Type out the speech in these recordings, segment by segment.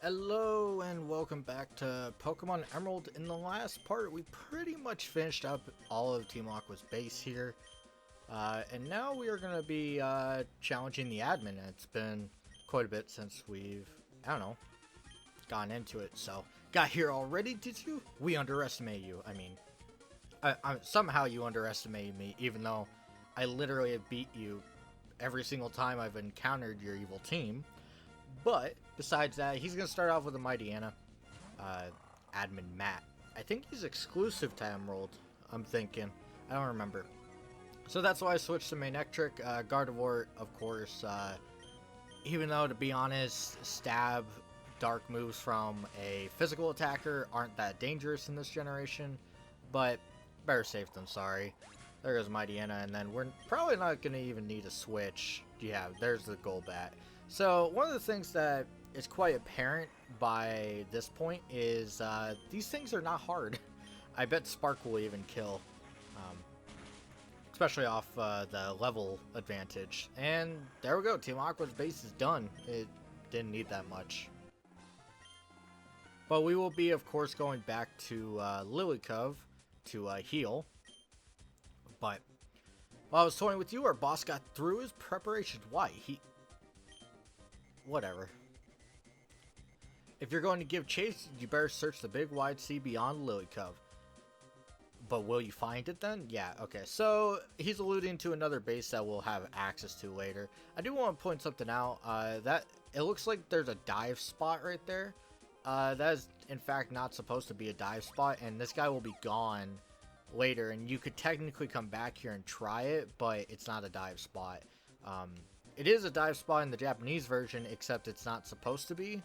Hello and welcome back to Pokemon Emerald. In the last part, we pretty much finished up all of Team Aqua's base here. And now we are going to be challenging the admin. It's been quite a bit since we've, I don't know, gone into it. So, got here already, did you? We underestimate you. I mean, somehow you underestimated me, even though I literally have beat you every single time I've encountered your evil team. But besides that, he's going to start off with a Mightyena, admin Matt. I think he's exclusive to Emerald, I'm thinking. I don't remember. So that's why I switched to Manectric. Gardevoir, of course, even though, to be honest, stab dark moves from a physical attacker aren't that dangerous in this generation. But better safe than sorry. There goes Mightyena, and then we're probably not going to even need a switch. Yeah, there's the Golbat. So, one of the things that is quite apparent by this point is these things are not hard. I bet Spark will even kill, especially off the level advantage. And there we go, Team Aqua's base is done. It didn't need that much. But we will be, of course, going back to Lilycove to heal. But while I was toying with you, our boss got through his preparations. Why? Whatever. If you're going to give chase, you better search the big wide sea beyond Lilycove. But will you find it then? Yeah, okay. So, he's alluding to another base that we'll have access to later. I do want to point something out. That it looks like there's a dive spot right there. That is, in fact, not supposed to be a dive spot. And this guy will be gone later. And you could technically come back here and try it, but it's not a dive spot. It is a dive spot in the Japanese version, except it's not supposed to be.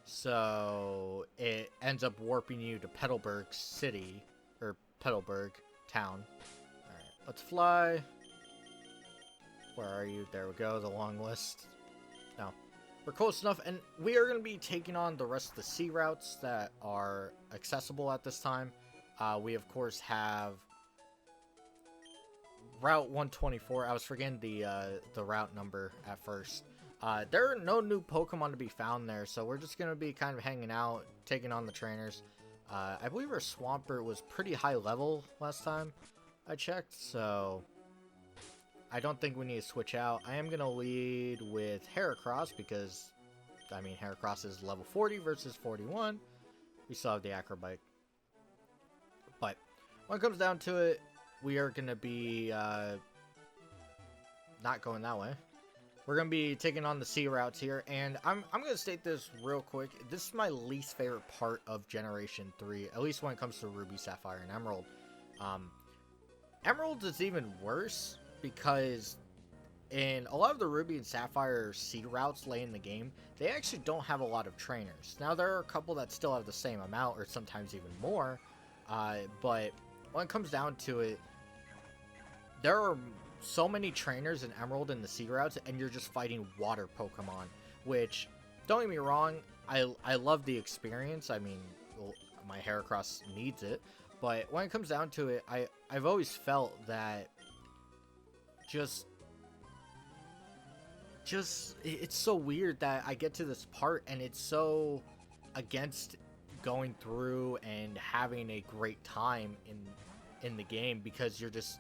So, it ends up warping you to Petalburg City, or Petalburg Town. Alright, let's fly. Where are you? There we go, the long list. No, we're close enough, and we are going to be taking on the rest of the sea routes that are accessible at this time. We, of course, have Route 124. I was forgetting the route number at first. There are no new Pokemon to be found there, so we're just going to be kind of hanging out, taking on the trainers. I believe our Swampert was pretty high level last time I checked, so I don't think we need to switch out. I am going to lead with Heracross because, I mean, Heracross is level 40 versus 41. We still have the Acrobite. But when it comes down to it, we are going to be not going that way. We're going to be taking on the sea routes here, and I'm going to state this real quick. This is my least favorite part of Generation 3, at least when it comes to Ruby, Sapphire, and Emerald. Emerald is even worse because in a lot of the Ruby and Sapphire sea routes late in the game, they actually don't have a lot of trainers. Now, there are a couple that still have the same amount, or sometimes even more, but when it comes down to it, there are so many trainers in Emerald in the sea routes, and you're just fighting water Pokemon, which, don't get me wrong, I love the experience. I mean, well, my Heracross needs it, but when it comes down to it, I've always felt that just it's so weird that I get to this part and it's so against going through and having a great time in the game, because you're just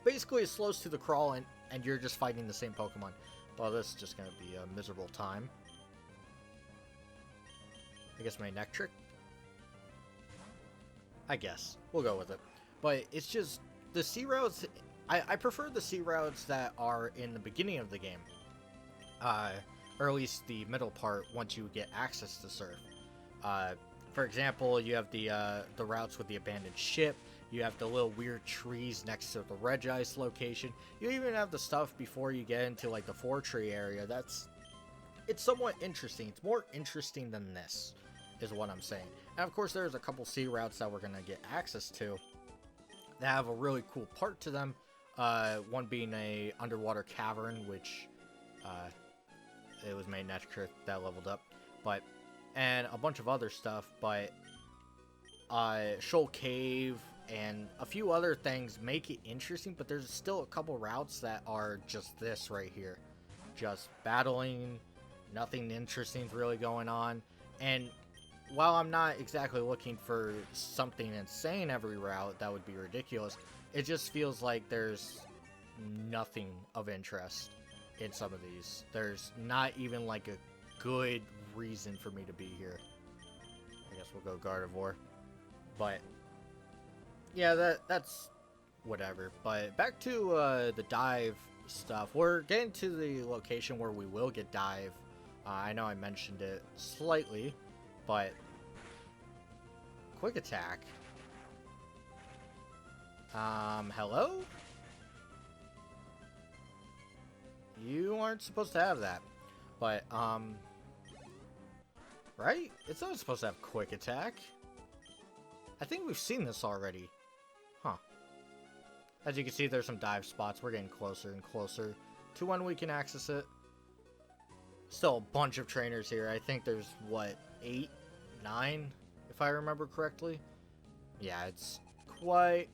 basically it slows to the crawl and you're just fighting the same Pokemon. Well, this is just going to be a miserable time. I guess my Manectric? I guess. We'll go with it. But it's just, the sea routes, I prefer the sea routes that are in the beginning of the game. Or at least the middle part once you get access to Surf. For example, you have the routes with the abandoned ship. You have the little weird trees next to the Regice location. You even have the stuff before you get into like the Fortree area. It's somewhat interesting. It's more interesting than this, is what I'm saying. And of course, there's a couple sea routes that we're gonna get access to that have a really cool part to them. One being a underwater cavern, which it was made Manectric that leveled up, and a bunch of other stuff, but Shoal Cave and a few other things make it interesting, but there's still a couple routes that are just this right here. Just battling Nothing interesting's really going on. And while I'm not exactly looking for something insane every route, that would be ridiculous, it just feels like there's nothing of interest in some of these. There's not even like a good reason for me to be here. I guess we'll go Gardevoir. But yeah, that's whatever. But back to the dive stuff. We're getting to the location where we will get dive. I know I mentioned it slightly, but quick attack. Hello? You aren't supposed to have that. But, right? It's not supposed to have quick attack. I think we've seen this already. Huh. As you can see, there's some dive spots. We're getting closer and closer to when we can access it. Still a bunch of trainers here. I think there's, what, 8, 9, if I remember correctly. Yeah, it's quite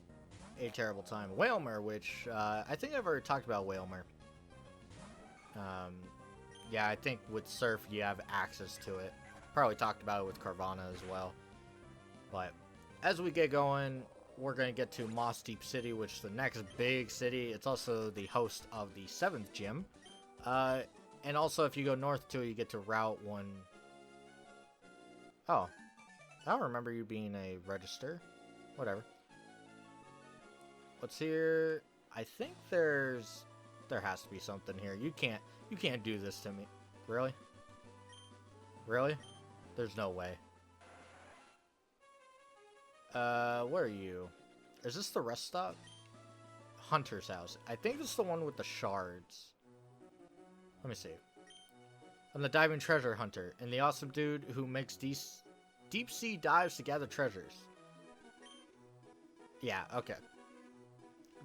a terrible time. Whalmer, which, I think I've already talked about Whalmer. Yeah, I think with Surf, you have access to it. Probably talked about it with Carvana as well. But as we get going, we're going to get to Moss Deep City, which is the next big city. It's also the host of the 7th gym. And also, if you go north to it, you get to Route 1. Oh. I don't remember you being a register. Whatever. What's here? I think there has to be something here. You can't do this to me. Really? Really? There's no way. Where are you? Is this the rest stop? Hunter's house. I think this is the one with the shards. Let me see. I'm the diving treasure hunter, and the awesome dude who makes deep sea dives to gather treasures. Yeah, okay.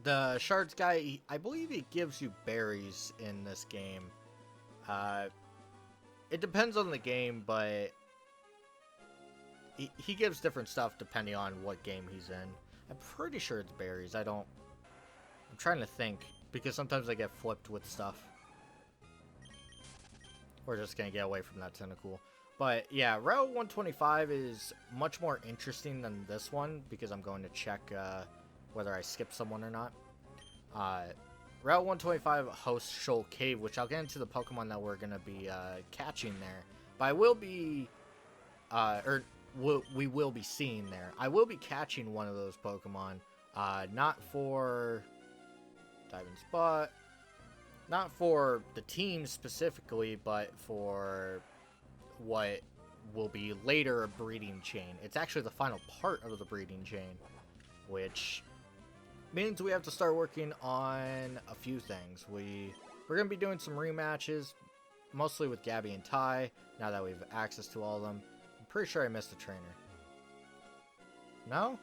The shards guy, I believe he gives you berries in this game. It depends on the game, but he gives different stuff depending on what game he's in. I'm pretty sure it's berries. I'm trying to think, because sometimes I get flipped with stuff. We're just going to get away from that tentacle. But yeah, Route 125 is much more interesting than this one, because I'm going to check whether I skipped someone or not. Route 125 hosts Shoal Cave, which I'll get into the Pokemon that we're going to be catching there. But I will be, we will be seeing there. I will be catching one of those Pokemon, not for Diving Spot, not for the team specifically, but for what will be later a breeding chain. It's actually the final part of the breeding chain, which means we have to start working on a few things. We're going to be doing some rematches, mostly with Gabby and Ty, now that we have access to all of them. I'm pretty sure I missed a trainer. No?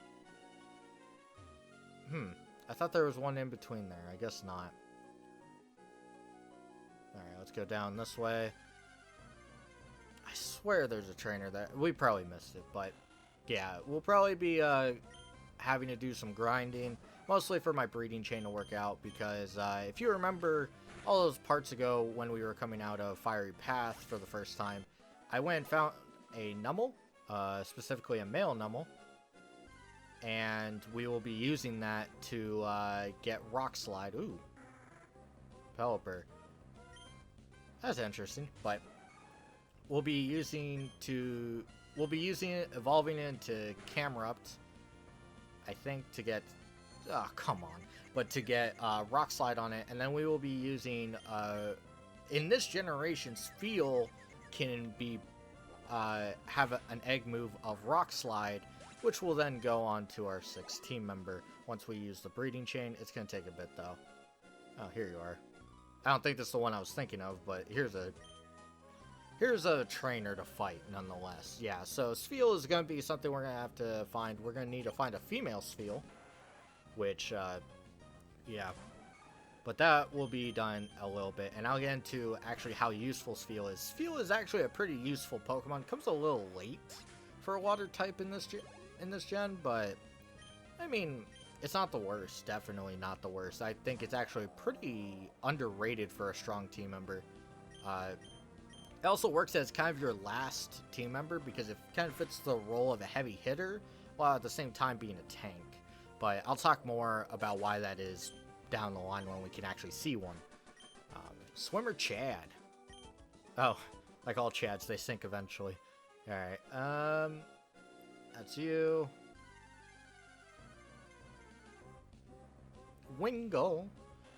I thought there was one in between there. I guess not. Alright, let's go down this way. I swear there's a trainer there. We probably missed it, but yeah, we'll probably be having to do some grinding, mostly for my breeding chain to work out, because if you remember all those parts ago when we were coming out of Fiery Path for the first time, I went and found a Numel, specifically a male Numel, and we will be using that to get Rock Slide. Ooh, Pelipper. That's interesting, but we'll be using it, evolving it into Camerupt, I think, to get, oh, come on, but to get Rock Slide on it, and then we will be using, in this generation, Spheal can be, have an egg move of Rock Slide, which will then go on to our 6th team member once we use the breeding chain. It's going to take a bit, though. Oh, here you are. I don't think this is the one I was thinking of, but here's a trainer to fight, nonetheless. Yeah, so Spheal is going to be something we're going to have to find. We're going to need to find a female Spheal, which, yeah. But that will be done a little bit, and I'll get into actually how useful Spheal is. Spheal is actually a pretty useful Pokemon. Comes a little late for a water type in this gen, but I mean, it's not the worst. Definitely not the worst. I think it's actually pretty underrated for a strong team member. It also works as kind of your last team member because it kind of fits the role of a heavy hitter while at the same time being a tank. But I'll talk more about why that is down the line when we can actually see one. Swimmer Chad. Oh, like all Chads, they sink eventually. Alright, that's you. Wingo.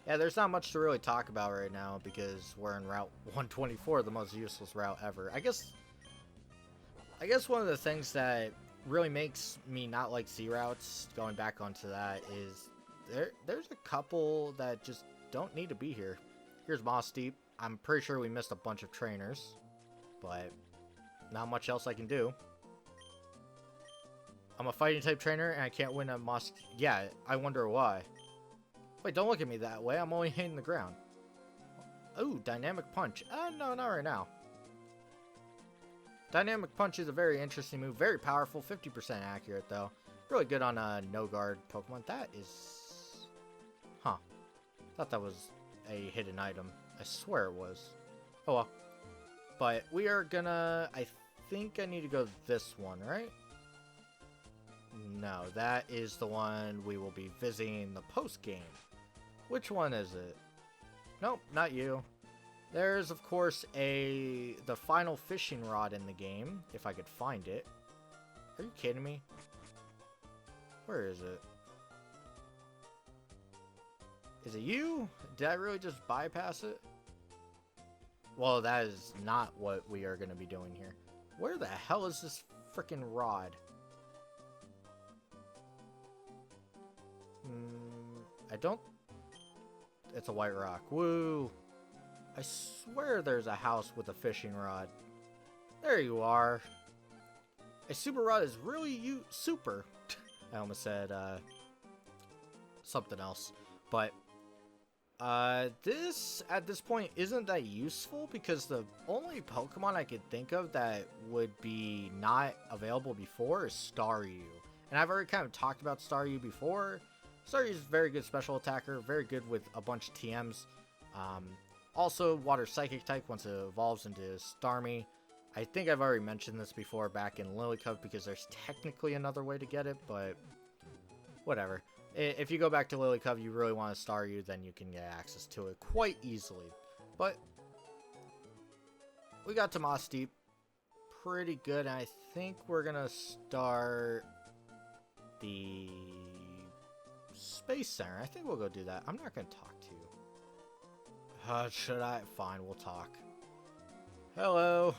Yeah, there's not much to really talk about right now because we're in Route 124, the most useless route ever. I guess one of the things that really makes me not like Z routes, going back onto that, is there's a couple that just don't need to be here. Here's Moss Deep. I'm pretty sure we missed a bunch of trainers, but not much else I can do. I'm a fighting type trainer and I can't win a Moss. Yeah, I wonder why. Wait, don't look at me that way. I'm only hitting the ground. Ooh, Dynamic Punch. No, not right now. Dynamic Punch is a very interesting move. Very powerful. 50% accurate, though. Really good on a no-guard Pokemon. That is... Huh. Thought that was a hidden item. I swear it was. Oh, well. But we are gonna... I think I need to go this one, right? No, that is the one we will be visiting the post-game. Which one is it? Nope, not you. There's, of course, the final fishing rod in the game, if I could find it. Are you kidding me? Where is it? Is it you? Did I really just bypass it? Well, that is not what we are going to be doing here. Where the hell is this freaking rod? I don't... It's a white rock. Woo! I swear there's a house with a fishing rod. There you are. A super rod is really super. I almost said something else. But this, at this point, isn't that useful because the only Pokemon I could think of that would be not available before is Staryu. And I've already kind of talked about Staryu before. Staryu is a very good special attacker, very good with a bunch of TMs. Also, Water Psychic type once it evolves into Starmie. I think I've already mentioned this before back in Lilycove because there's technically another way to get it, but whatever. If you go back to Lilycove, you really want to Staryu, then you can get access to it quite easily. But we got to Moss Deep pretty good, and I think we're going to start the Space Center. I think we'll go do that. I'm not going to talk to you. Should I? Fine, we'll talk. Hello.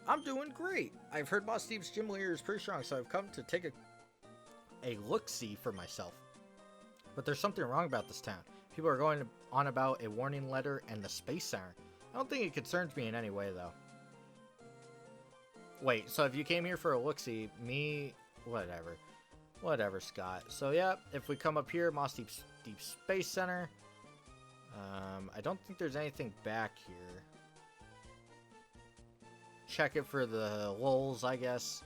I'm doing great. I've heard Moss Deep's gym leader is pretty strong, so I've come to take a look-see for myself. But there's something wrong about this town. People are going on about a warning letter and the Space Center. I don't think it concerns me in any way, though. Wait, so if you came here for a look-see, me... Whatever. Whatever, Scott. So, yeah, if we come up here, Moss Deep Space Center. I don't think there's anything back here. Check it for the lulz, I guess.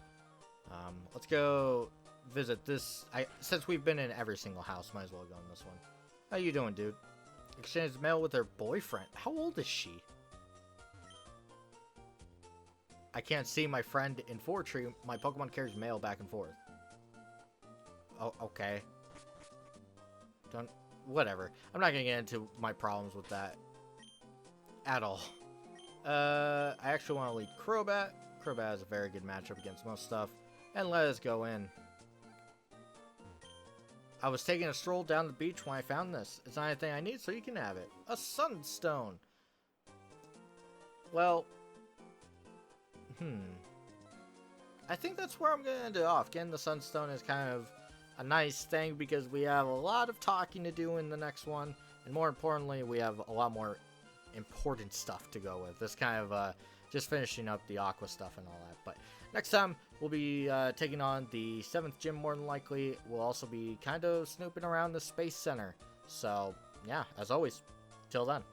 Let's go visit this. Since we've been in every single house, might as well go in this one. How you doing, dude? Exchanged mail with her boyfriend. How old is she? I can't see my friend in Fortree. My Pokemon carries mail back and forth. Oh, okay. Whatever. I'm not gonna get into my problems with that at all. I actually want to lead Crobat. Crobat has a very good matchup against most stuff. And let us go in. I was taking a stroll down the beach when I found this. It's not anything I need, so you can have it. A Sunstone. Well, I think that's where I'm going to end it off. Getting the Sunstone is kind of a nice thing because we have a lot of talking to do in the next one. And more importantly, we have a lot more important stuff to go with. This kind of just finishing up the Aqua stuff and all that. But next time, we'll be taking on the 7th gym more than likely. We'll also be kind of snooping around the Space Center. So, yeah, as always, till then.